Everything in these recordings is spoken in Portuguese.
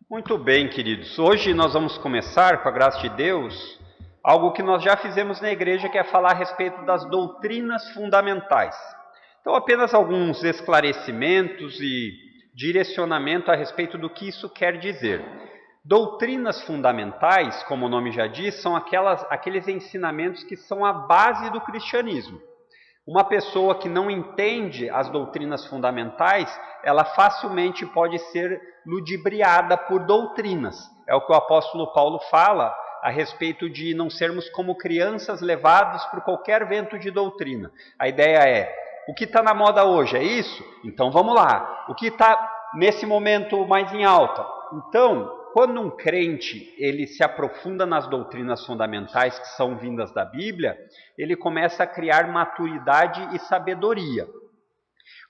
Muito bem, queridos. Hoje nós vamos começar, com a graça de Deus, algo que nós já fizemos na igreja, que é falar a respeito das doutrinas fundamentais. Então, apenas alguns esclarecimentos e direcionamento a respeito do que isso quer dizer. Doutrinas fundamentais, como o nome já diz, são aqueles ensinamentos que são a base do cristianismo. Uma pessoa que não entende as doutrinas fundamentais, ela facilmente pode ser ludibriada por doutrinas. É o que o apóstolo Paulo fala a respeito de não sermos como crianças levados por qualquer vento de doutrina. A ideia é, o que está na moda hoje é isso? Então vamos lá. O que está nesse momento mais em alta? Então, quando um crente ele se aprofunda nas doutrinas fundamentais que são vindas da Bíblia, ele começa a criar maturidade e sabedoria.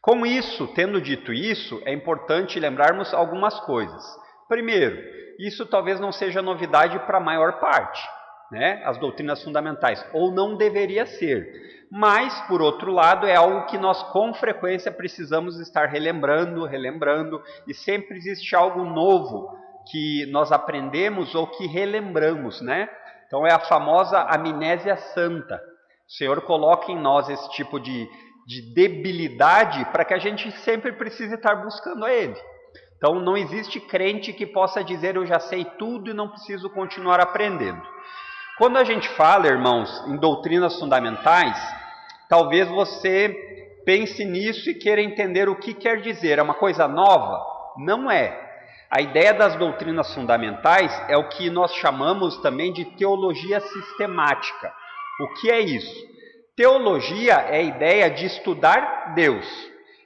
Com isso, tendo dito isso, é importante lembrarmos algumas coisas. Primeiro, isso talvez não seja novidade para a maior parte, né? As doutrinas fundamentais, ou não deveria ser. Mas, por outro lado, é algo que nós com frequência precisamos estar relembrando, e sempre existe algo novo que nós aprendemos ou que relembramos, né? Então é a famosa amnésia santa. O Senhor coloca em nós esse tipo de debilidade para que a gente sempre precise estar buscando a Ele. Então não existe crente que possa dizer eu já sei tudo e não preciso continuar aprendendo. Quando a gente fala, irmãos, em doutrinas fundamentais, talvez você pense nisso e queira entender o que quer dizer. É uma coisa nova? Não é. A ideia das doutrinas fundamentais é o que nós chamamos também de teologia sistemática. O que é isso? Teologia é a ideia de estudar Deus.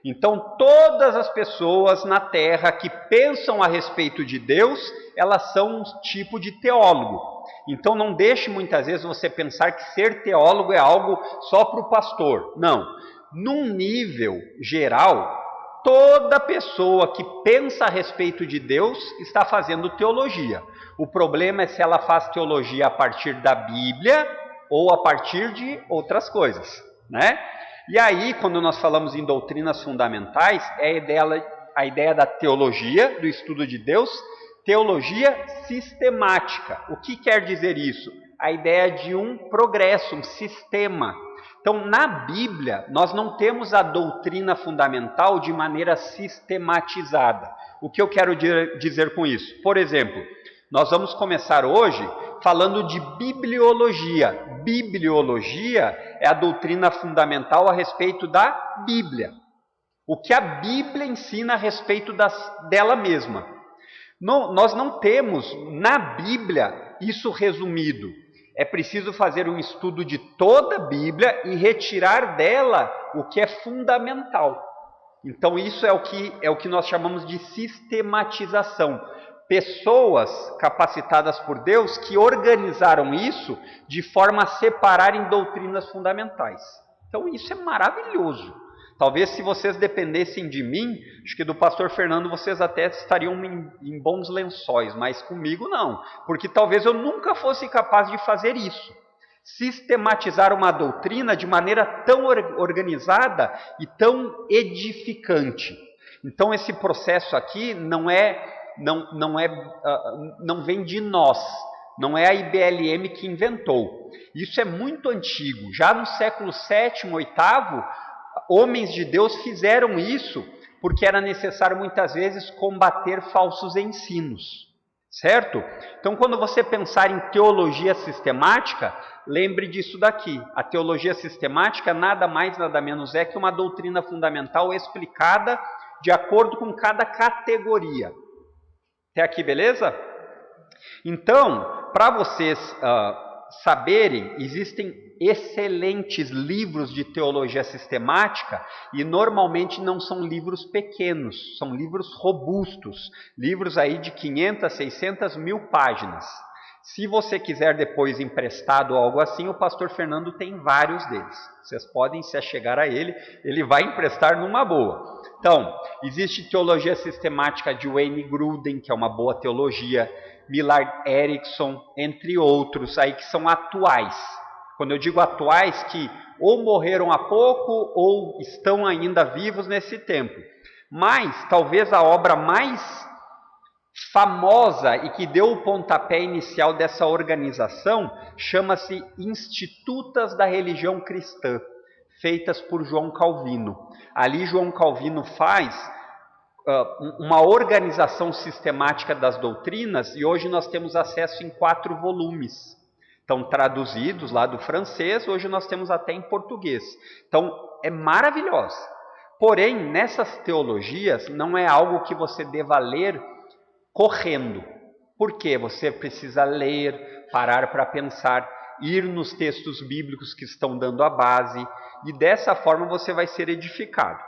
Então, todas as pessoas na Terra que pensam a respeito de Deus, elas são um tipo de teólogo. Então, não deixe muitas vezes você pensar que ser teólogo é algo só para o pastor. Não. Num nível geral, toda pessoa que pensa a respeito de Deus está fazendo teologia. O problema é se ela faz teologia a partir da Bíblia ou a partir de outras coisas, né? E aí, quando nós falamos em doutrinas fundamentais, é a ideia da teologia, do estudo de Deus, teologia sistemática. O que quer dizer isso? A ideia de um progresso, um sistema. Então, na Bíblia, nós não temos a doutrina fundamental de maneira sistematizada. O que eu quero dizer com isso? Por exemplo, nós vamos começar hoje falando de bibliologia. Bibliologia é a doutrina fundamental a respeito da Bíblia. O que a Bíblia ensina a respeito dela mesma. Nós não temos na Bíblia isso resumido. É preciso fazer um estudo de toda a Bíblia e retirar dela o que é fundamental. Então isso é o que nós chamamos de sistematização. Pessoas capacitadas por Deus que organizaram isso de forma a separar em doutrinas fundamentais. Então isso é maravilhoso. Talvez se vocês dependessem de mim, acho que do pastor Fernando vocês até estariam em bons lençóis, mas comigo não, porque talvez eu nunca fosse capaz de fazer isso. Sistematizar uma doutrina de maneira tão organizada e tão edificante. Então esse processo aqui não vem de nós, não é a IBLM que inventou. Isso é muito antigo. Já no século VII, VIII, homens de Deus fizeram isso porque era necessário muitas vezes combater falsos ensinos, certo? Então quando você pensar em teologia sistemática, lembre disso daqui. A teologia sistemática nada mais, nada menos é que uma doutrina fundamental explicada de acordo com cada categoria. Até aqui, beleza? Então, para vocês saberem, existem excelentes livros de teologia sistemática e normalmente não são livros pequenos, são livros robustos, livros aí de 500, 600, 1000 páginas. Se você quiser depois emprestado ou algo assim, o pastor Fernando tem vários deles. Vocês podem se achegar a ele, ele vai emprestar numa boa. Então, existe teologia sistemática de Wayne Grudem, que é uma boa teologia, Millard Erickson, entre outros, aí que são atuais. Quando eu digo atuais, que ou morreram há pouco ou estão ainda vivos nesse tempo. Mas, talvez a obra mais famosa e que deu o pontapé inicial dessa organização chama-se Institutas da Religião Cristã, feitas por João Calvino. Ali João Calvino faz uma organização sistemática das doutrinas e hoje nós temos acesso em 4 volumes. Estão traduzidos lá do francês, hoje nós temos até em português. Então, é maravilhosa. Porém, nessas teologias, não é algo que você deva ler correndo. Por quê? Você precisa ler, parar para pensar, ir nos textos bíblicos que estão dando a base, e dessa forma você vai ser edificado.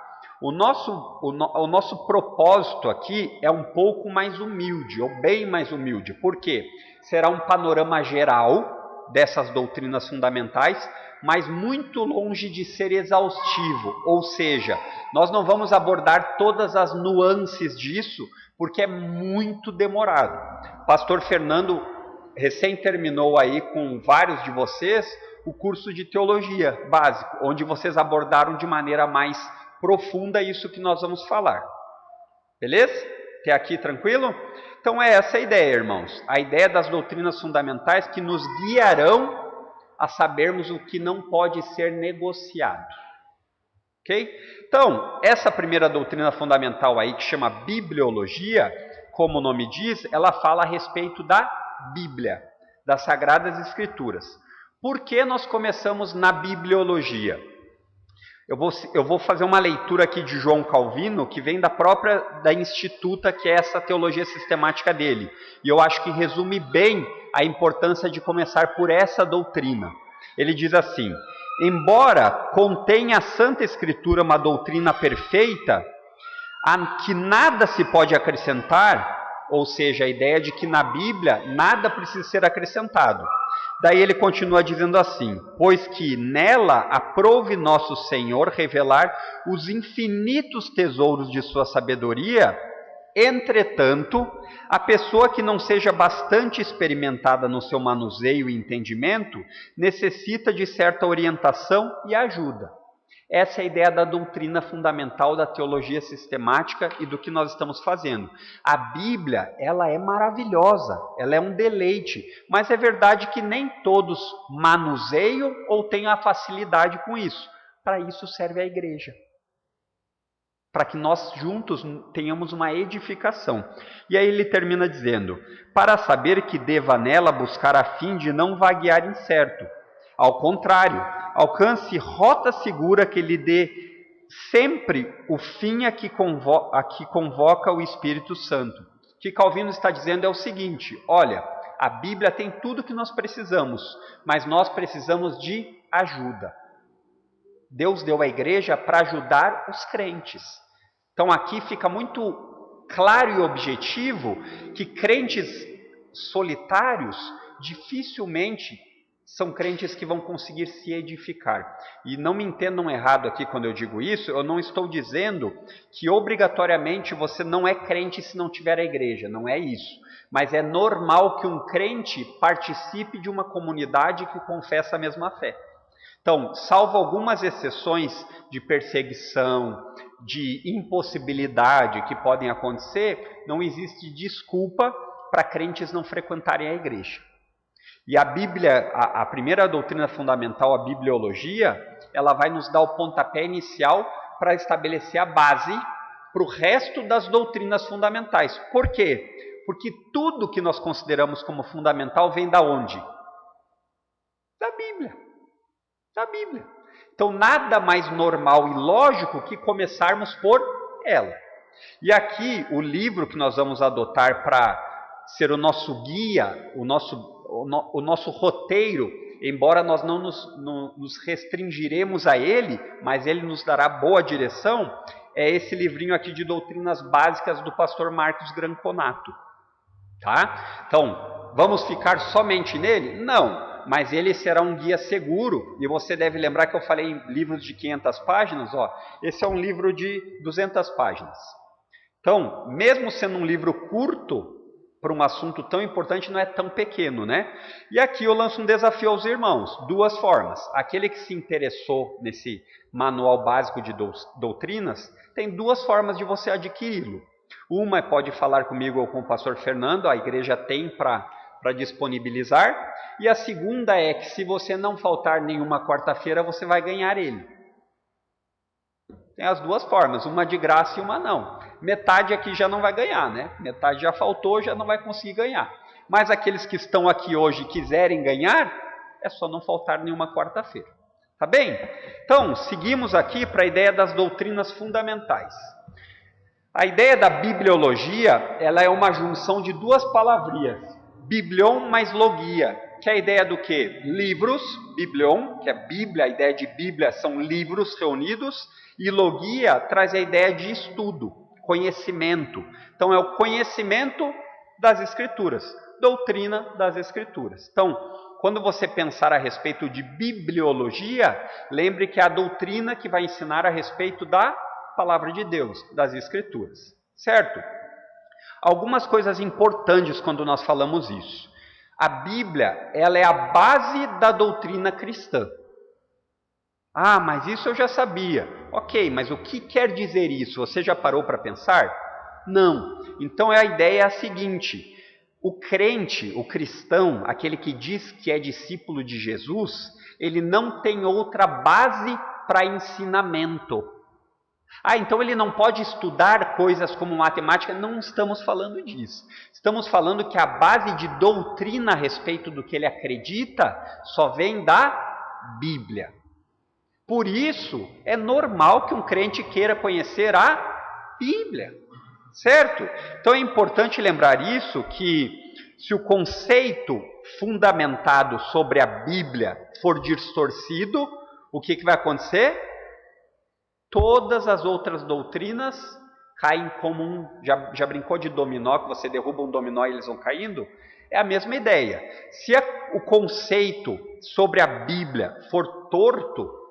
O nosso propósito aqui é um pouco mais humilde, ou bem mais humilde. Por quê? Será um panorama geral dessas doutrinas fundamentais, mas muito longe de ser exaustivo. Ou seja, nós não vamos abordar todas as nuances disso, porque é muito demorado. Pastor Fernando recém terminou aí com vários de vocês o curso de teologia básico, onde vocês abordaram de maneira mais profunda isso que nós vamos falar. Beleza? Até aqui tranquilo? Então é essa a ideia, irmãos. A ideia das doutrinas fundamentais que nos guiarão a sabermos o que não pode ser negociado. Ok? Então, essa primeira doutrina fundamental aí, que chama bibliologia, como o nome diz, ela fala a respeito da Bíblia, das Sagradas Escrituras. Por que nós começamos na bibliologia? Eu vou fazer uma leitura aqui de João Calvino, que vem da Instituta, que é essa teologia sistemática dele. E eu acho que resume bem a importância de começar por essa doutrina. Ele diz assim: embora contenha a Santa Escritura uma doutrina perfeita, a que nada se pode acrescentar, ou seja, a ideia de que na Bíblia nada precisa ser acrescentado. Daí ele continua dizendo assim: pois que nela aprouve nosso Senhor revelar os infinitos tesouros de sua sabedoria, entretanto, a pessoa que não seja bastante experimentada no seu manuseio e entendimento, necessita de certa orientação e ajuda. Essa é a ideia da doutrina fundamental da teologia sistemática e do que nós estamos fazendo. A Bíblia, ela é maravilhosa, ela é um deleite, mas é verdade que nem todos manuseiam ou têm a facilidade com isso. Para isso serve a igreja, para que nós juntos tenhamos uma edificação. E aí ele termina dizendo: para saber que deva nela buscar a fim de não vaguear incerto. Ao contrário, alcance rota segura que lhe dê sempre o fim a que convoca o Espírito Santo. O que Calvino está dizendo é o seguinte: olha, a Bíblia tem tudo que nós precisamos, mas nós precisamos de ajuda. Deus deu a igreja para ajudar os crentes. Então aqui fica muito claro e objetivo que crentes solitários dificilmente são crentes que vão conseguir se edificar. E não me entendam errado aqui quando eu digo isso, eu não estou dizendo que obrigatoriamente você não é crente se não tiver a igreja, não é isso. Mas é normal que um crente participe de uma comunidade que confessa a mesma fé. Então, salvo algumas exceções de perseguição, de impossibilidade que podem acontecer, não existe desculpa para crentes não frequentarem a igreja. E a Bíblia, a primeira doutrina fundamental, a bibliologia, ela vai nos dar o pontapé inicial para estabelecer a base para o resto das doutrinas fundamentais. Por quê? Porque tudo que nós consideramos como fundamental vem da onde? Da Bíblia. Da Bíblia. Então, nada mais normal e lógico que começarmos por ela. E aqui, o livro que nós vamos adotar para ser o nosso guia, o nosso roteiro, embora nós não nos restringiremos a ele, mas ele nos dará boa direção, é esse livrinho aqui de doutrinas básicas do pastor Marcos Granconato. Tá? Então, vamos ficar somente nele? Não, mas ele será um guia seguro, e você deve lembrar que eu falei em livros de 500 páginas, ó, esse é um livro de 200 páginas. Então, mesmo sendo um livro curto, para um assunto tão importante, não é tão pequeno, né? E aqui eu lanço um desafio aos irmãos, 2 formas. Aquele que se interessou nesse manual básico de doutrinas, tem 2 formas de você adquiri-lo. Uma pode falar comigo ou com o pastor Fernando, a igreja tem para disponibilizar. E a segunda é que se você não faltar nenhuma quarta-feira, você vai ganhar ele. Tem as duas formas, uma de graça e uma não. Metade aqui já não vai ganhar, né? Metade já faltou, já não vai conseguir ganhar. Mas aqueles que estão aqui hoje e quiserem ganhar, é só não faltar nenhuma quarta-feira. Tá bem? Então, seguimos aqui para a ideia das doutrinas fundamentais. A ideia da bibliologia, ela é uma junção de duas palavrinhas, biblion mais logia, que é a ideia do quê? Livros, biblion, que é Bíblia, a ideia de Bíblia são livros reunidos, e logia traz a ideia de estudo, conhecimento. Então é o conhecimento das Escrituras, doutrina das Escrituras. Então, quando você pensar a respeito de bibliologia, lembre que é a doutrina que vai ensinar a respeito da palavra de Deus, das Escrituras, certo? Algumas coisas importantes quando nós falamos isso. A Bíblia, ela é a base da doutrina cristã. Ah, mas isso eu já sabia. Ok, mas o que quer dizer isso? Você já parou para pensar? Não. Então a ideia é a seguinte: o crente, o cristão, aquele que diz que é discípulo de Jesus, ele não tem outra base para ensinamento. Ah, então ele não pode estudar coisas como matemática? Não estamos falando disso. Estamos falando que a base de doutrina a respeito do que ele acredita só vem da Bíblia. Por isso, é normal que um crente queira conhecer a Bíblia, certo? Então é importante lembrar isso, que se o conceito fundamentado sobre a Bíblia for distorcido, o que vai acontecer? Todas as outras doutrinas caem como já brincou de dominó, que você derruba um dominó e eles vão caindo? É a mesma ideia. Se o conceito sobre a Bíblia for torto,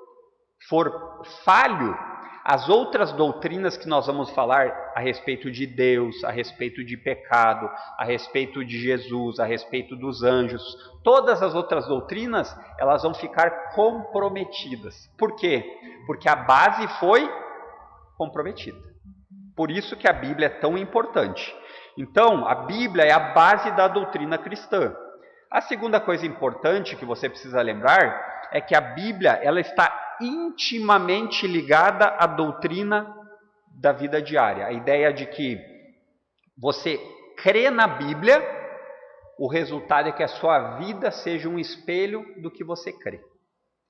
for falho, as outras doutrinas que nós vamos falar a respeito de Deus, a respeito de pecado, a respeito de Jesus, a respeito dos anjos, todas as outras doutrinas, elas vão ficar comprometidas. Por quê? Porque a base foi comprometida. Por isso que a Bíblia é tão importante. Então, a Bíblia é a base da doutrina cristã. A segunda coisa importante que você precisa lembrar é que a Bíblia, ela está intimamente ligada à doutrina da vida diária. A ideia de que você crê na Bíblia, o resultado é que a sua vida seja um espelho do que você crê.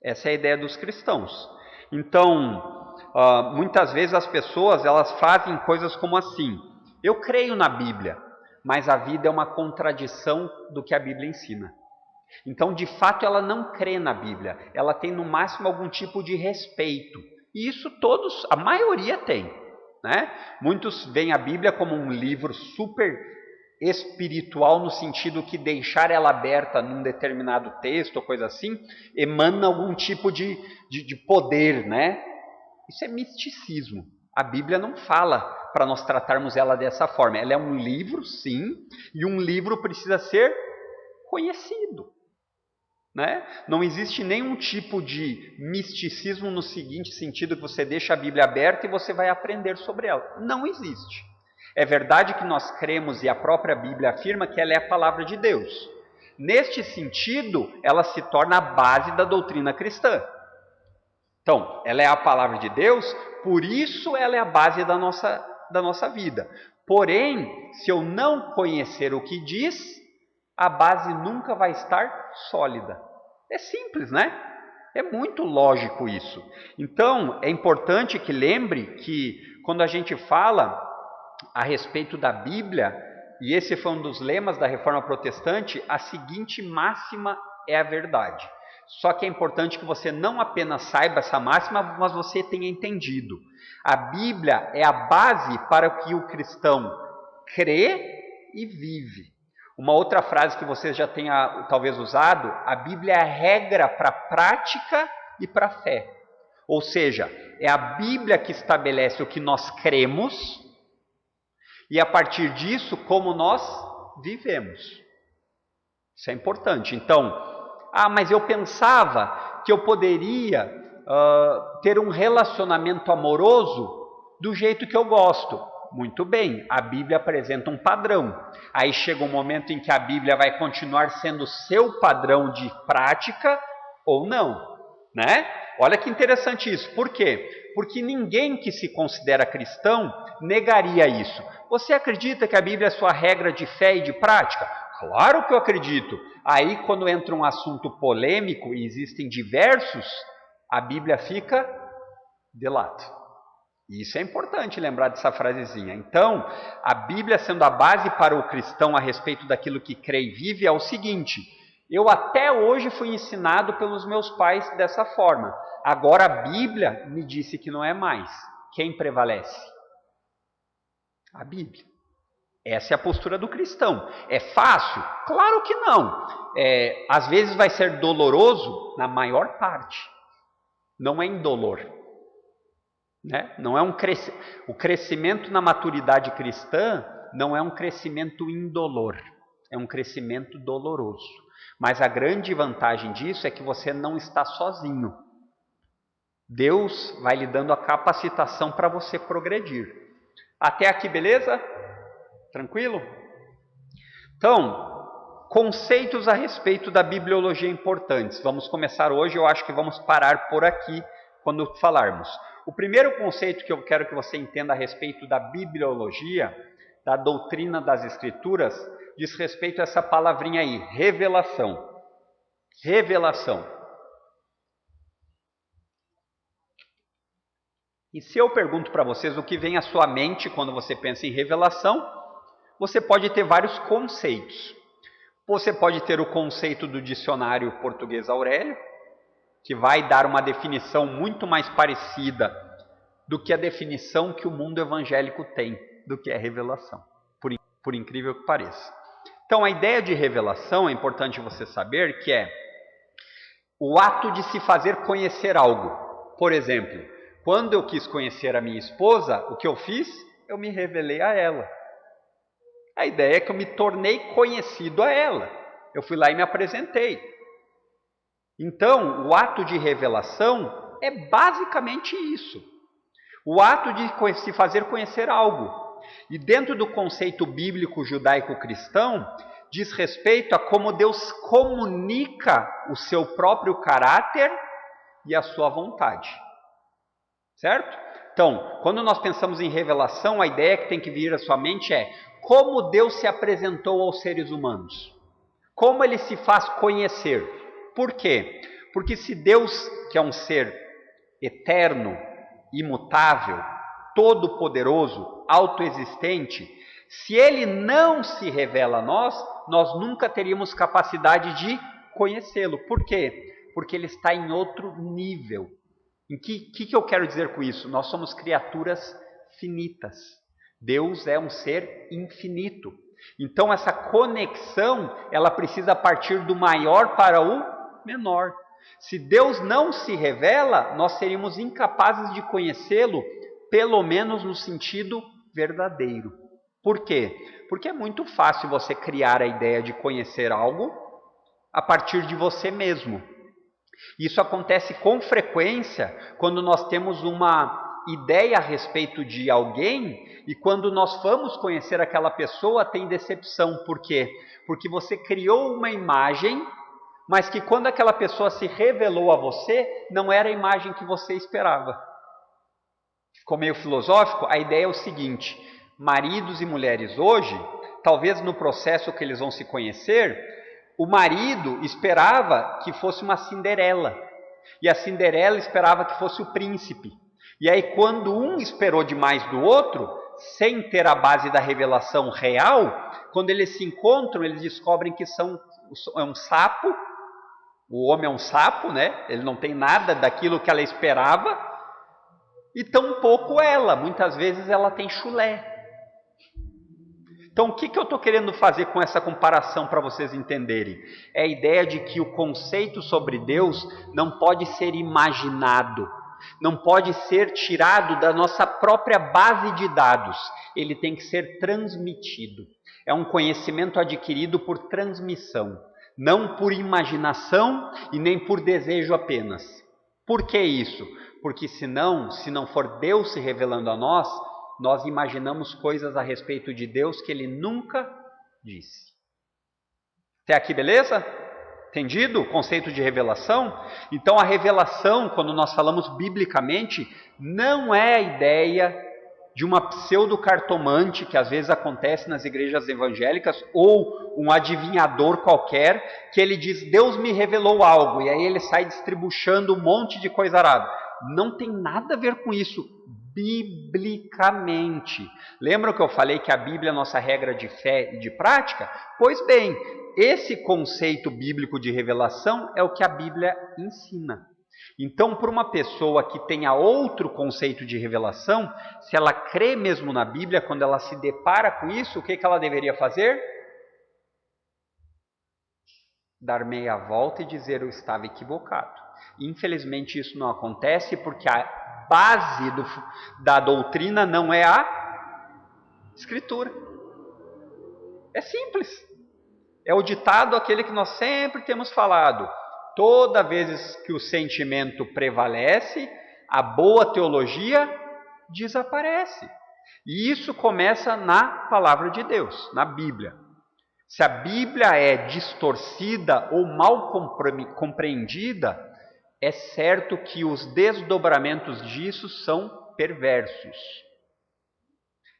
Essa é a ideia dos cristãos. Então, muitas vezes as pessoas, elas fazem coisas como assim: eu creio na Bíblia, mas a vida é uma contradição do que a Bíblia ensina. Então, de fato, ela não crê na Bíblia, ela tem no máximo algum tipo de respeito. E isso todos, a maioria tem, né? Muitos veem a Bíblia como um livro super espiritual, no sentido que deixar ela aberta num determinado texto ou coisa assim, emana algum tipo de poder, né? Isso é misticismo. A Bíblia não fala para nós tratarmos ela dessa forma. Ela é um livro, sim, e um livro precisa ser conhecido, né? Não existe nenhum tipo de misticismo no seguinte sentido, que você deixa a Bíblia aberta e você vai aprender sobre ela. Não existe. É verdade que nós cremos, e a própria Bíblia afirma que ela é a palavra de Deus. Neste sentido, ela se torna a base da doutrina cristã. Então, ela é a palavra de Deus, por isso ela é a base da nossa vida. Porém, se eu não conhecer o que diz, a base nunca vai estar sólida. É simples, né? É muito lógico isso. Então, é importante que lembre que quando a gente fala a respeito da Bíblia, e esse foi um dos lemas da Reforma Protestante, a seguinte máxima é a verdade. Só que é importante que você não apenas saiba essa máxima, mas você tenha entendido. A Bíblia é a base para que o cristão crê e vive. Uma outra frase que você já tenha talvez usado: a Bíblia é a regra para a prática e para a fé. Ou seja, é a Bíblia que estabelece o que nós cremos e a partir disso como nós vivemos. Isso é importante. Então, mas eu pensava que eu poderia ter um relacionamento amoroso do jeito que eu gosto. Muito bem, a Bíblia apresenta um padrão. Aí chega um momento em que a Bíblia vai continuar sendo seu padrão de prática ou não, né? Olha que interessante isso. Por quê? Porque ninguém que se considera cristão negaria isso. Você acredita que a Bíblia é sua regra de fé e de prática? Claro que eu acredito. Aí quando entra um assunto polêmico e existem diversos, a Bíblia fica de lado. Isso é importante lembrar dessa frasezinha. Então, a Bíblia sendo a base para o cristão a respeito daquilo que crê e vive é o seguinte: eu até hoje fui ensinado pelos meus pais dessa forma. Agora a Bíblia me disse que não é mais. Quem prevalece? A Bíblia. Essa é a postura do cristão. É fácil? Claro que não. Às vezes vai ser doloroso, na maior parte. Não é indolor. Né? Não é o crescimento na maturidade cristã não é um crescimento indolor, é um crescimento doloroso. Mas a grande vantagem disso é que você não está sozinho. Deus vai lhe dando a capacitação para você progredir. Até aqui, beleza? Tranquilo? Então, conceitos a respeito da bibliologia importantes. Vamos começar hoje, eu acho que vamos parar por aqui quando falarmos. O primeiro conceito que eu quero que você entenda a respeito da bibliologia, da doutrina das Escrituras, diz respeito a essa palavrinha aí, revelação. Revelação. E se eu pergunto para vocês o que vem à sua mente quando você pensa em revelação, você pode ter vários conceitos. Você pode ter o conceito do dicionário português Aurélio, que vai dar uma definição muito mais parecida do que a definição que o mundo evangélico tem do que é revelação, por incrível que pareça. Então, a ideia de revelação, é importante você saber que é o ato de se fazer conhecer algo. Por exemplo, quando eu quis conhecer a minha esposa, o que eu fiz? Eu me revelei a ela. A ideia é que eu me tornei conhecido a ela. Eu fui lá e me apresentei. Então, o ato de revelação é basicamente isso. O ato de se fazer conhecer algo. E dentro do conceito bíblico judaico-cristão, diz respeito a como Deus comunica o seu próprio caráter e a sua vontade. Certo? Então, quando nós pensamos em revelação, a ideia que tem que vir à sua mente é como Deus se apresentou aos seres humanos. Como ele se faz conhecer. Por quê? Porque se Deus, que é um ser eterno, imutável, todo-poderoso, autoexistente, se ele não se revela a nós, nós nunca teríamos capacidade de conhecê-lo. Por quê? Porque ele está em outro nível. O que eu quero dizer com isso? Nós somos criaturas finitas. Deus é um ser infinito. Então essa conexão, ela precisa partir do maior para o menor. Se Deus não se revela, nós seríamos incapazes de conhecê-lo, pelo menos no sentido verdadeiro. Por quê? Porque é muito fácil você criar a ideia de conhecer algo a partir de você mesmo. Isso acontece com frequência quando nós temos uma ideia a respeito de alguém e quando nós vamos conhecer aquela pessoa tem decepção. Por quê? Porque você criou uma imagem, mas que quando aquela pessoa se revelou a você, não era a imagem que você esperava. Ficou meio filosófico? A ideia é o seguinte: maridos e mulheres hoje, talvez no processo que eles vão se conhecer, o marido esperava que fosse uma Cinderela, e a Cinderela esperava que fosse o príncipe. E aí quando um esperou demais do outro, sem ter a base da revelação real, quando eles se encontram, eles descobrem que é um sapo. O homem é um sapo, né? Ele não tem nada daquilo que ela esperava, e tampouco ela. Muitas vezes ela tem chulé. Então, o que eu estou querendo fazer com essa comparação para vocês entenderem? É a ideia de que o conceito sobre Deus não pode ser imaginado, não pode ser tirado da nossa própria base de dados. Ele tem que ser transmitido. É um conhecimento adquirido por transmissão, não por imaginação e nem por desejo apenas. Por que isso? Porque senão, se não for Deus se revelando a nós, nós imaginamos coisas a respeito de Deus que Ele nunca disse. Até aqui, beleza? Entendido o conceito de revelação? Então, a revelação, quando nós falamos biblicamente, não é a ideia de uma pseudo-cartomante, que às vezes acontece nas igrejas evangélicas, ou um adivinhador qualquer, que ele diz, Deus me revelou algo, e aí ele sai distribuindo um monte de coisa arada. Não tem nada a ver com isso, biblicamente. Lembram que eu falei que a Bíblia é a nossa regra de fé e de prática? Pois bem, esse conceito bíblico de revelação é o que a Bíblia ensina. Então, para uma pessoa que tenha outro conceito de revelação, se ela crê mesmo na Bíblia, quando ela se depara com isso, o que ela deveria fazer? Dar meia volta e dizer, eu estava equivocado. Infelizmente isso não acontece porque a base da doutrina não é a Escritura. É simples. É o ditado aquele que nós sempre temos falado. Toda vez que o sentimento prevalece, a boa teologia desaparece. E isso começa na palavra de Deus, na Bíblia. Se a Bíblia é distorcida ou mal compreendida, é certo que os desdobramentos disso são perversos.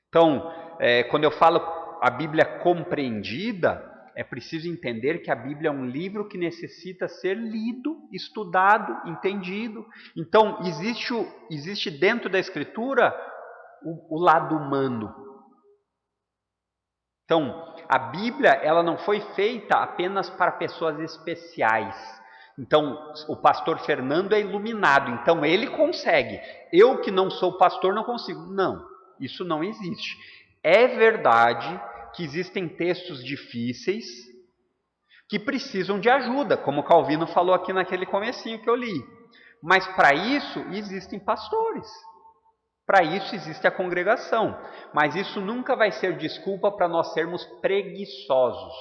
Então, quando eu falo a Bíblia compreendida, é preciso entender que a Bíblia é um livro que necessita ser lido, estudado, entendido. Então, existe dentro da Escritura o lado humano. Então, a Bíblia ela não foi feita apenas para pessoas especiais. Então, o pastor Fernando é iluminado, então ele consegue. Eu que não sou pastor não consigo. Não, isso não existe. É verdade que existem textos difíceis que precisam de ajuda, como Calvino falou aqui naquele comecinho que eu li. Mas para isso existem pastores. Para isso existe a congregação. Mas isso nunca vai ser desculpa para nós sermos preguiçosos.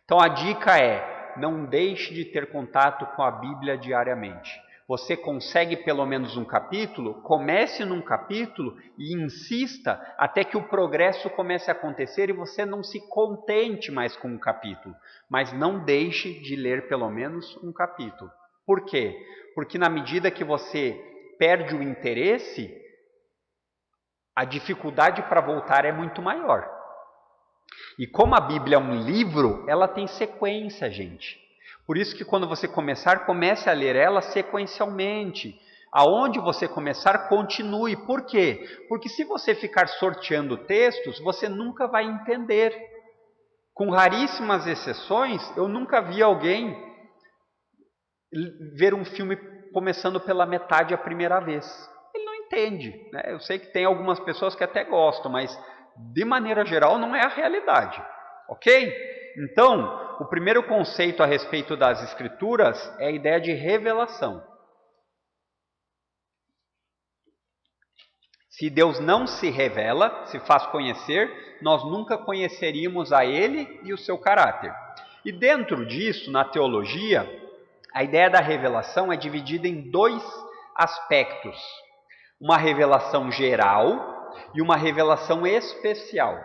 Então a dica é, não deixe de ter contato com a Bíblia diariamente. Você consegue pelo menos um capítulo? Comece num capítulo e insista até que o progresso comece a acontecer e você não se contente mais com um capítulo. Mas não deixe de ler pelo menos um capítulo. Por quê? Porque na medida que você perde o interesse, a dificuldade para voltar é muito maior. E como a Bíblia é um livro, ela tem sequência, gente. Por isso que quando você começar, comece a ler ela sequencialmente. Aonde você começar, continue. Por quê? Porque se você ficar sorteando textos, você nunca vai entender. Com raríssimas exceções, eu nunca vi alguém ver um filme começando pela metade a primeira vez. Ele não entende, né? Eu sei que tem algumas pessoas que até gostam, mas de maneira geral não é a realidade. Ok? Então, o primeiro conceito a respeito das Escrituras é a ideia de revelação. Se Deus não se revela, se faz conhecer, nós nunca conheceríamos a Ele e o seu caráter. E dentro disso, na teologia, a ideia da revelação é dividida em dois aspectos. Uma revelação geral e uma revelação especial.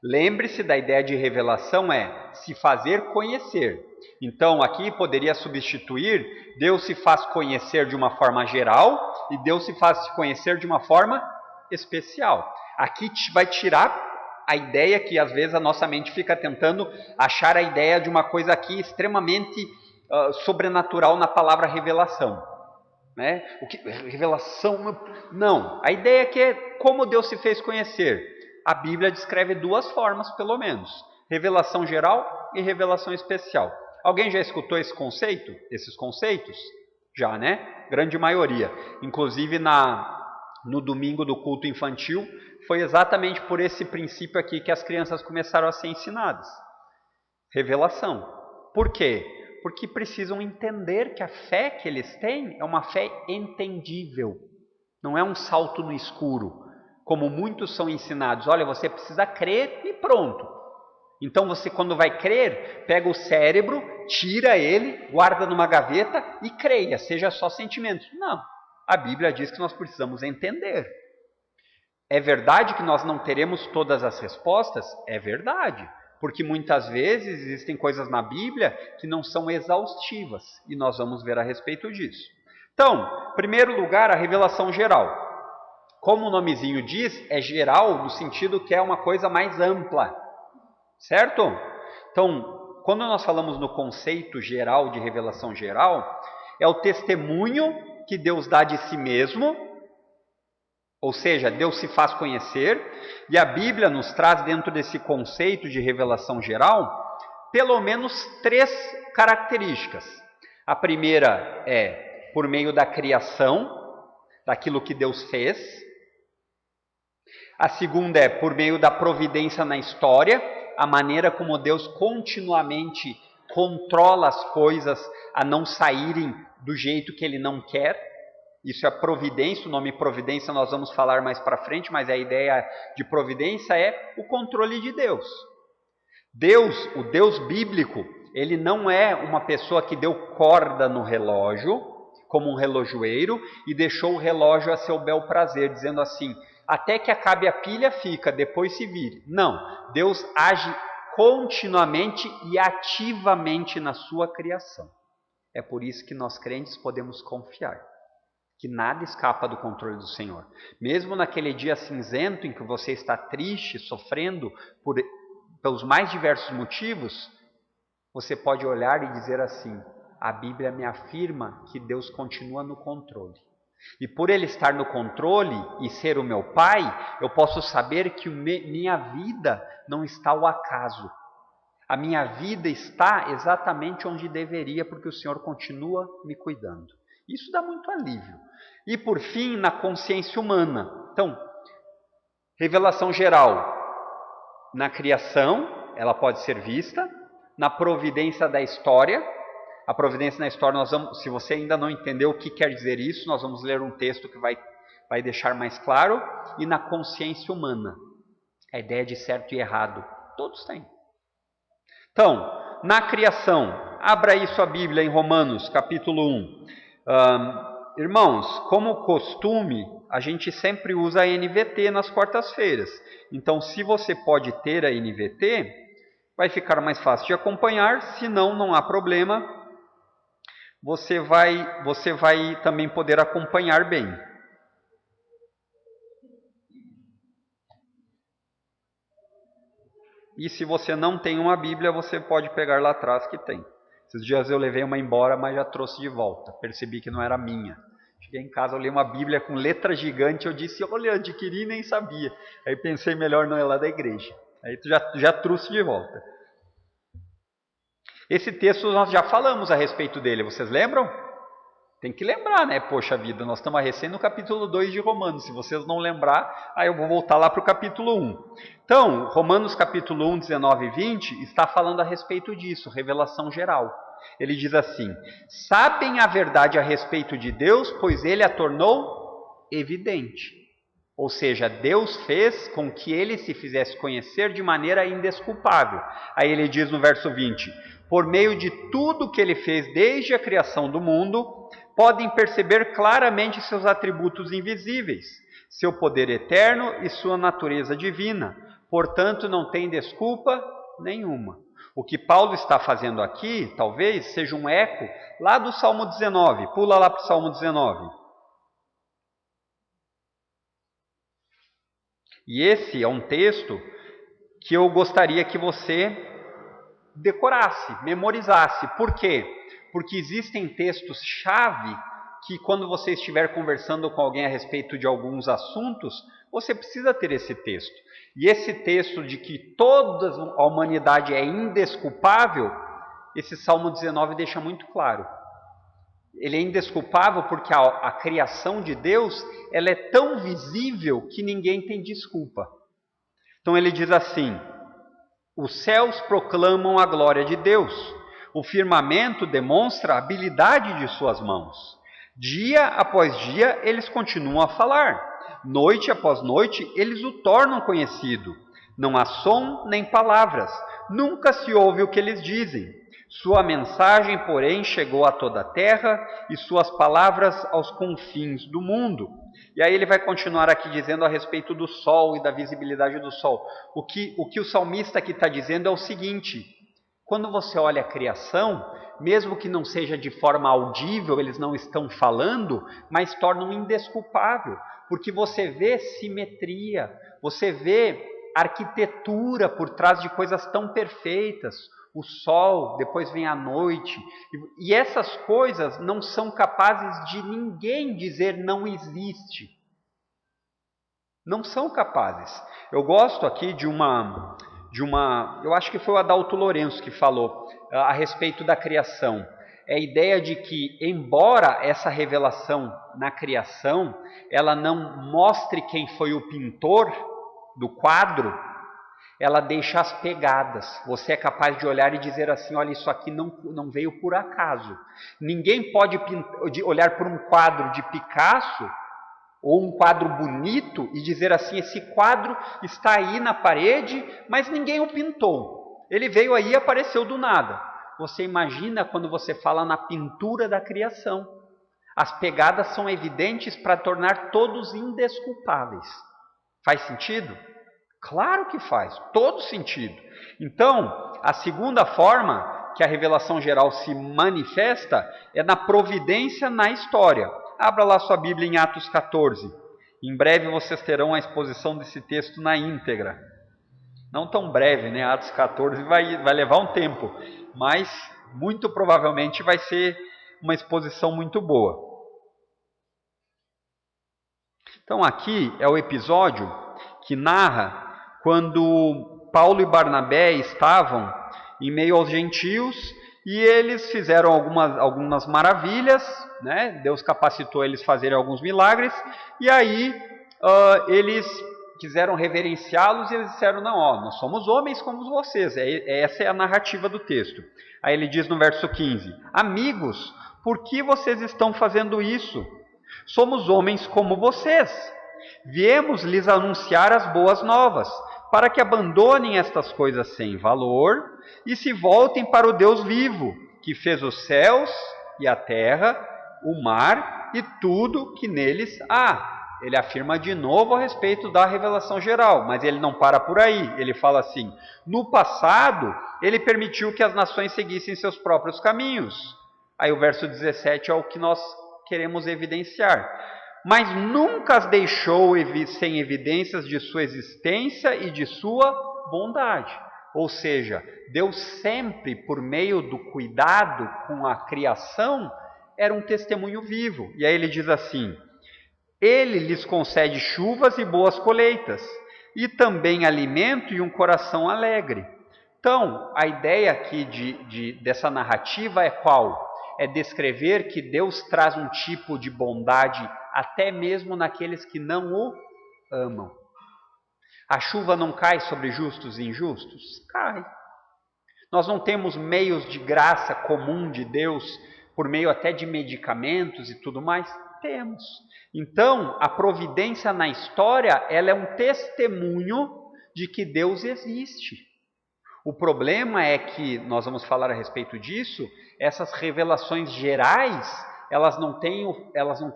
Lembre-se da ideia de revelação é se fazer conhecer. Então aqui poderia substituir Deus se faz conhecer de uma forma geral e Deus se faz conhecer de uma forma especial. Aqui vai tirar a ideia que às vezes a nossa mente fica tentando achar a ideia de uma coisa aqui extremamente sobrenatural na palavra revelação. Né? Revelação, não. A ideia é que é como Deus se fez conhecer. A Bíblia descreve duas formas, pelo menos. Revelação geral e revelação especial. Alguém já escutou esse conceito? Esses conceitos? Já, né? Grande maioria. Inclusive no domingo do culto infantil, foi exatamente por esse princípio aqui que as crianças começaram a ser ensinadas. Revelação. Por quê? Porque precisam entender que a fé que eles têm é uma fé entendível. Não é um salto no escuro. Como muitos são ensinados, olha, você precisa crer e pronto. Então você, quando vai crer, pega o cérebro, tira ele, guarda numa gaveta e creia, seja só sentimentos. Não, a Bíblia diz que nós precisamos entender. É verdade que nós não teremos todas as respostas? É verdade, porque muitas vezes existem coisas na Bíblia que não são exaustivas, e nós vamos ver a respeito disso. Então, em primeiro lugar, a revelação geral. Como o nomezinho diz, é geral no sentido que é uma coisa mais ampla, certo? Então, quando nós falamos no conceito geral de revelação geral, é o testemunho que Deus dá de si mesmo, ou seja, Deus se faz conhecer, e a Bíblia nos traz dentro desse conceito de revelação geral, pelo menos 3 características. A primeira é por meio da criação, daquilo que Deus fez. A segunda é por meio da providência na história, a maneira como Deus continuamente controla as coisas a não saírem do jeito que Ele não quer. Isso é providência, o nome providência nós vamos falar mais para frente, mas a ideia de providência é o controle de Deus. Deus, o Deus bíblico, ele não é uma pessoa que deu corda no relógio, como um relojoeiro, e deixou o relógio a seu bel prazer, dizendo assim, até que acabe a pilha fica, depois se vire. Não, Deus age continuamente e ativamente na sua criação. É por isso que nós crentes podemos confiar, que nada escapa do controle do Senhor. Mesmo naquele dia cinzento em que você está triste, sofrendo pelos mais diversos motivos, você pode olhar e dizer assim, a Bíblia me afirma que Deus continua no controle. E por Ele estar no controle e ser o meu Pai, eu posso saber que minha vida não está ao acaso. A minha vida está exatamente onde deveria, porque o Senhor continua me cuidando. Isso dá muito alívio. E por fim, na consciência humana. Então, revelação geral. Na criação, ela pode ser vista. Na providência da história. A providência na história, nós vamos, se você ainda não entendeu o que quer dizer isso, nós vamos ler um texto que vai deixar mais claro. E na consciência humana. A ideia de certo e errado. Todos têm. Então, na criação, abra aí sua Bíblia em Romanos, capítulo 1. Irmãos, como costume, a gente sempre usa a NVT nas quartas-feiras. Então, se você pode ter a NVT, vai ficar mais fácil de acompanhar. Se não, não há problema. Você vai também poder acompanhar bem. E se você não tem uma Bíblia, você pode pegar lá atrás que tem. Esses dias eu levei uma embora, mas já trouxe de volta. Percebi que não era minha. Cheguei em casa, olhei uma Bíblia com letra gigante. Eu disse, olha, adquiri e nem sabia. Aí pensei, melhor não é lá da igreja. Aí já trouxe de volta. Esse texto nós já falamos a respeito dele. Vocês lembram? Tem que lembrar, né? Poxa vida, nós estamos recém no capítulo 2 de Romanos. Se vocês não lembrar, aí eu vou voltar lá para o capítulo 1. Então, Romanos capítulo 1, 19 e 20, está falando a respeito disso, revelação geral. Ele diz assim, sabem a verdade a respeito de Deus, pois Ele a tornou evidente. Ou seja, Deus fez com que Ele se fizesse conhecer de maneira indesculpável. Aí ele diz no verso 20, por meio de tudo que Ele fez desde a criação do mundo, podem perceber claramente seus atributos invisíveis, seu poder eterno e sua natureza divina. Portanto, não tem desculpa nenhuma. O que Paulo está fazendo aqui, talvez, seja um eco lá do Salmo 19. Pula lá para o Salmo 19. E esse é um texto que eu gostaria que você decorasse, memorizasse. Por quê? Porque existem textos-chave que quando você estiver conversando com alguém a respeito de alguns assuntos, você precisa ter esse texto. E esse texto de que toda a humanidade é indesculpável, esse Salmo 19 deixa muito claro. Ele é indesculpável porque a criação de Deus, ela é tão visível que ninguém tem desculpa. Então ele diz assim, os céus proclamam a glória de Deus, o firmamento demonstra a habilidade de suas mãos. Dia após dia eles continuam a falar, noite após noite eles o tornam conhecido. Não há som nem palavras, nunca se ouve o que eles dizem. Sua mensagem, porém, chegou a toda a terra e suas palavras aos confins do mundo. E aí ele vai continuar aqui dizendo a respeito do sol e da visibilidade do sol. O que o salmista aqui está dizendo é o seguinte: quando você olha a criação, mesmo que não seja de forma audível, eles não estão falando, mas tornam indesculpável, porque você vê simetria, você vê arquitetura por trás de coisas tão perfeitas. O sol, depois vem a noite, e essas coisas não são capazes de ninguém dizer não existe. Não são capazes. Eu gosto aqui de uma, eu acho que foi o Adalto Lourenço que falou a respeito da criação. É a ideia de que, embora essa revelação na criação, ela não mostre quem foi o pintor do quadro, ela deixa as pegadas. Você é capaz de olhar e dizer assim: olha, isso aqui não veio por acaso. Ninguém pode olhar para um quadro de Picasso ou um quadro bonito e dizer assim: esse quadro está aí na parede, mas ninguém o pintou. Ele veio aí e apareceu do nada. Você imagina quando você fala na pintura da criação. As pegadas são evidentes para tornar todos indesculpáveis. Faz sentido? Claro que faz, todo sentido. Então, a segunda forma que a revelação geral se manifesta é na providência na história. Abra lá sua Bíblia em Atos 14. Em breve vocês terão a exposição desse texto na íntegra. Não tão breve, né? Atos 14 vai levar um tempo, mas muito provavelmente vai ser uma exposição muito boa. Então aqui é o episódio que narra quando Paulo e Barnabé estavam em meio aos gentios e eles fizeram algumas maravilhas, né? Deus capacitou eles a fazerem alguns milagres, e aí eles quiseram reverenciá-los e eles disseram: não, nós somos homens como vocês. Essa é a narrativa do texto. Aí ele diz no verso 15: amigos, por que vocês estão fazendo isso? Somos homens como vocês. Viemos lhes anunciar as boas novas, para que abandonem estas coisas sem valor e se voltem para o Deus vivo, que fez os céus e a terra, o mar e tudo que neles há. Ele afirma de novo a respeito da revelação geral, mas ele não para por aí. Ele fala assim: no passado, ele permitiu que as nações seguissem seus próprios caminhos. Aí o verso 17 é o que nós queremos evidenciar. Mas nunca as deixou sem evidências de sua existência e de sua bondade. Ou seja, Deus sempre, por meio do cuidado com a criação, era um testemunho vivo. E aí ele diz assim: ele lhes concede chuvas e boas colheitas, e também alimento e um coração alegre. Então, a ideia aqui dessa narrativa é qual? É descrever que Deus traz um tipo de bondade até mesmo naqueles que não o amam. A chuva não cai sobre justos e injustos? Cai. Nós não temos meios de graça comum de Deus, por meio até de medicamentos e tudo mais? Temos. Então, a providência na história, ela é um testemunho de que Deus existe. O problema é que, nós vamos falar a respeito disso, essas revelações gerais, elas não têm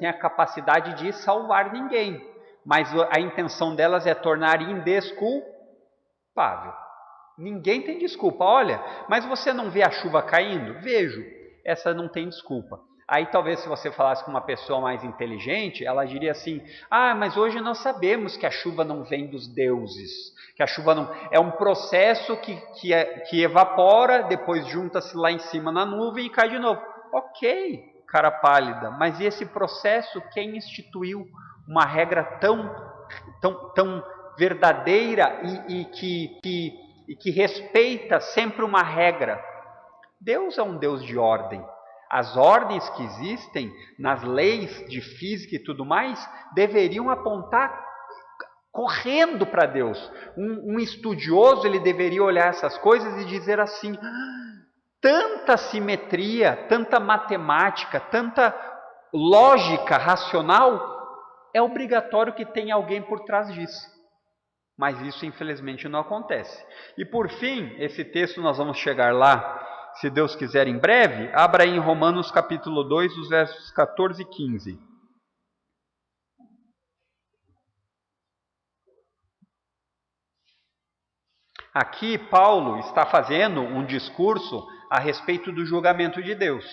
a capacidade de salvar ninguém, mas a intenção delas é tornar indesculpável. Ninguém tem desculpa. Olha, mas você não vê a chuva caindo? Vejo. Essa não tem desculpa. Aí talvez se você falasse com uma pessoa mais inteligente, ela diria assim: mas hoje nós sabemos que a chuva não vem dos deuses, que a chuva não... é um processo que evapora, depois junta-se lá em cima na nuvem e cai de novo. Ok, cara pálida, mas e esse processo, quem instituiu uma regra tão verdadeira e que respeita sempre uma regra? Deus é um Deus de ordem. As ordens que existem nas leis de física e tudo mais deveriam apontar correndo para Deus. Um estudioso, ele deveria olhar essas coisas e dizer assim: tanta simetria, tanta matemática, tanta lógica racional, é obrigatório que tenha alguém por trás disso. Mas isso infelizmente não acontece. E por fim, esse texto nós vamos chegar lá, se Deus quiser, em breve. Abra aí em Romanos capítulo 2, os versos 14 e 15. Aqui Paulo está fazendo um discurso a respeito do julgamento de Deus.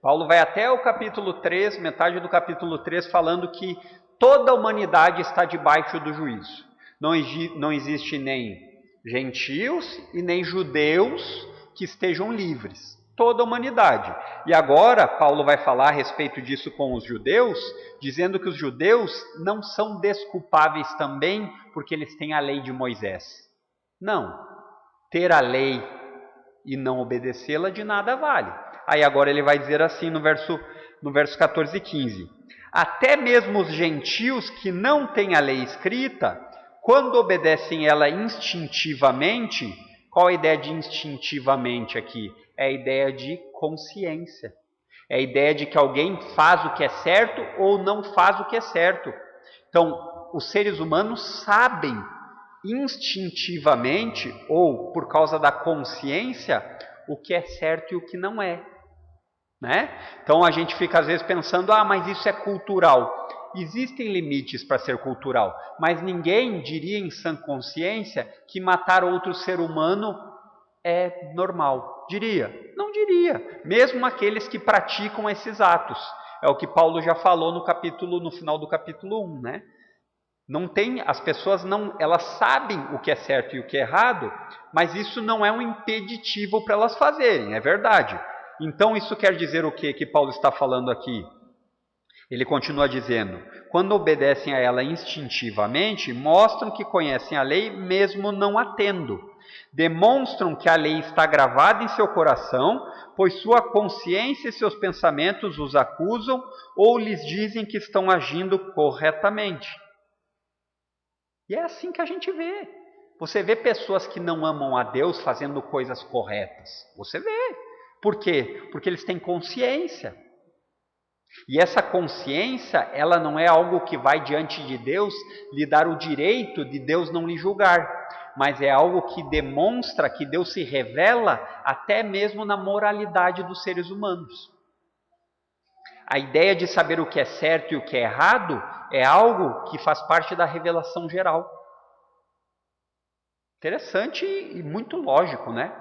Paulo vai até o capítulo 3, metade do capítulo 3, falando que toda a humanidade está debaixo do juízo. Não existe nem gentios e nem judeus que estejam livres. Toda a humanidade. E agora Paulo vai falar a respeito disso com os judeus, dizendo que os judeus não são desculpáveis também porque eles têm a lei de Moisés. Não. Ter a lei e não obedecê-la de nada vale. Aí agora ele vai dizer assim no verso 14 e 15. Até mesmo os gentios que não têm a lei escrita, quando obedecem ela instintivamente, qual a ideia de instintivamente aqui? É a ideia de consciência. É a ideia de que alguém faz o que é certo ou não faz o que é certo. Então, os seres humanos sabem instintivamente ou por causa da consciência o que é certo e o que não é, né? Então a gente fica às vezes pensando, mas isso é cultural. Existem limites para ser cultural, mas ninguém diria em sã consciência que matar outro ser humano é normal. Diria? Não diria. Mesmo aqueles que praticam esses atos. É o que Paulo já falou no final do capítulo 1, né? Não tem, as pessoas não, elas sabem o que é certo e o que é errado, mas isso não é um impeditivo para elas fazerem, é verdade. Então isso quer dizer o que Paulo está falando aqui? Ele continua dizendo, quando obedecem a ela instintivamente, mostram que conhecem a lei mesmo não a tendo. Demonstram que a lei está gravada em seu coração, pois sua consciência e seus pensamentos os acusam ou lhes dizem que estão agindo corretamente. E é assim que a gente vê. Você vê pessoas que não amam a Deus fazendo coisas corretas. Você vê. Por quê? Porque eles têm consciência. E essa consciência, ela não é algo que vai diante de Deus lhe dar o direito de Deus não lhe julgar, mas é algo que demonstra que Deus se revela até mesmo na moralidade dos seres humanos. A ideia de saber o que é certo e o que é errado é algo que faz parte da revelação geral. Interessante e muito lógico, né?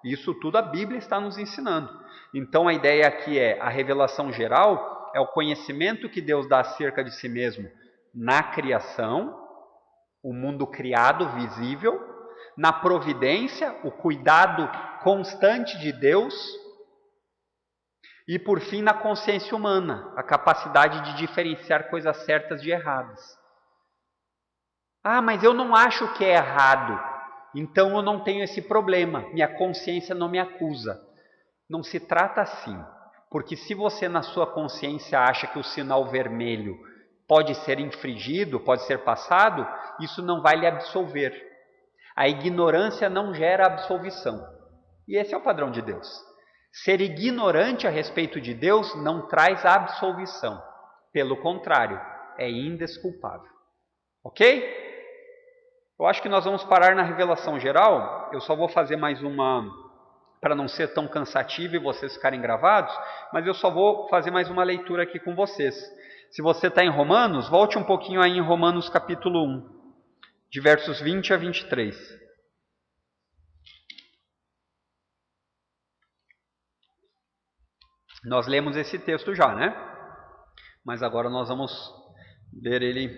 Isso tudo a Bíblia está nos ensinando. Então a ideia aqui é a revelação geral é o conhecimento que Deus dá acerca de si mesmo na criação, o mundo criado, visível, na providência, o cuidado constante de Deus, e por fim na consciência humana, a capacidade de diferenciar coisas certas de erradas. Mas eu não acho que é errado, então eu não tenho esse problema, minha consciência não me acusa. Não se trata assim, porque se você na sua consciência acha que o sinal vermelho pode ser infringido, pode ser passado, isso não vai lhe absolver. A ignorância não gera absolvição. E esse é o padrão de Deus. Ser ignorante a respeito de Deus não traz absolvição. Pelo contrário, é indesculpável. Ok? Eu acho que nós vamos parar na revelação geral. Eu só vou fazer mais uma, para não ser tão cansativo e vocês ficarem gravados, mas eu só vou fazer mais uma leitura aqui com vocês. Se você está em Romanos, volte um pouquinho aí em Romanos capítulo 1, de versos 20 a 23. Nós lemos esse texto já, né? Mas agora nós vamos ler ele.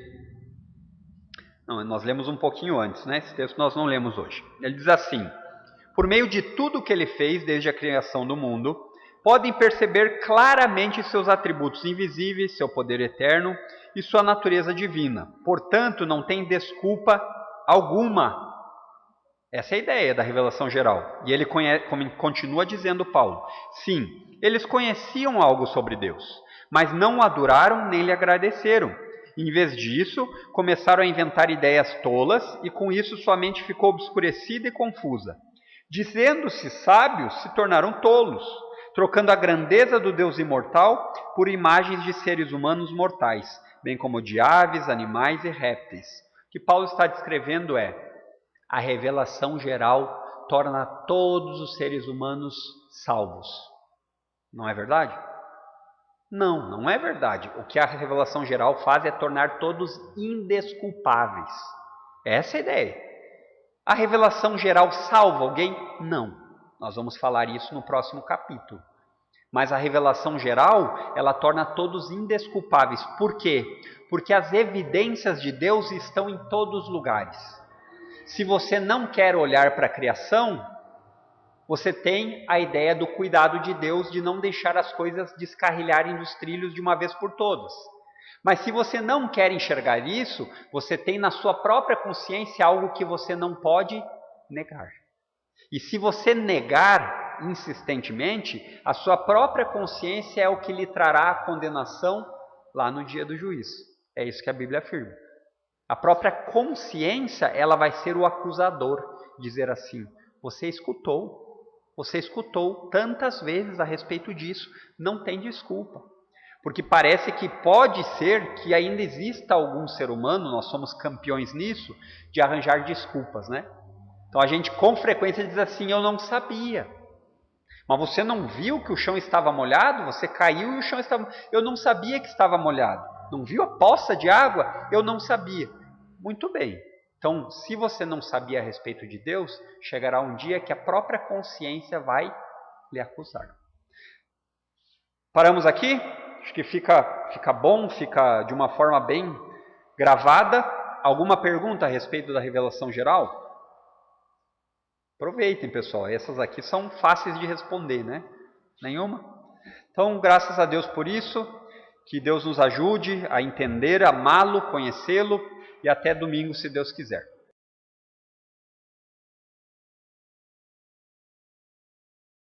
Não, nós lemos um pouquinho antes, né? Esse texto nós não lemos hoje. Ele diz assim: por meio de tudo que ele fez desde a criação do mundo, podem perceber claramente seus atributos invisíveis, seu poder eterno e sua natureza divina. Portanto, não tem desculpa alguma. Essa é a ideia da revelação geral. E ele continua dizendo, Paulo, sim, eles conheciam algo sobre Deus, mas não o adoraram nem lhe agradeceram. Em vez disso, começaram a inventar ideias tolas e com isso sua mente ficou obscurecida e confusa. Dizendo-se sábios, se tornaram tolos, trocando a grandeza do Deus imortal por imagens de seres humanos mortais, bem como de aves, animais e répteis. O que Paulo está descrevendo é: a revelação geral torna todos os seres humanos salvos. Não é verdade? Não, não é verdade. O que a revelação geral faz é tornar todos indesculpáveis. Essa é a ideia. A revelação geral salva alguém? Não. Nós vamos falar isso no próximo capítulo. Mas a revelação geral, ela torna todos indesculpáveis. Por quê? Porque as evidências de Deus estão em todos os lugares. Se você não quer olhar para a criação, você tem a ideia do cuidado de Deus de não deixar as coisas descarrilharem dos trilhos de uma vez por todas. Mas se você não quer enxergar isso, você tem na sua própria consciência algo que você não pode negar. E se você negar insistentemente, a sua própria consciência é o que lhe trará a condenação lá no dia do juízo. É isso que a Bíblia afirma. A própria consciência, ela vai ser o acusador, dizer assim: você escutou tantas vezes a respeito disso, não tem desculpa. Porque parece que pode ser que ainda exista algum ser humano, nós somos campeões nisso, de arranjar desculpas, né? Então a gente com frequência diz assim: eu não sabia. Mas você não viu que o chão estava molhado? Você caiu e o chão estava... Eu não sabia que estava molhado. Não viu a poça de água? Eu não sabia. Muito bem. Então, se você não sabia a respeito de Deus, chegará um dia que a própria consciência vai lhe acusar. Paramos aqui? Acho que fica bom, fica de uma forma bem gravada. Alguma pergunta a respeito da revelação geral? Aproveitem, pessoal. Essas aqui são fáceis de responder, né? Nenhuma? Então, graças a Deus por isso. Que Deus nos ajude a entender, amá-lo, conhecê-lo. E até domingo, se Deus quiser.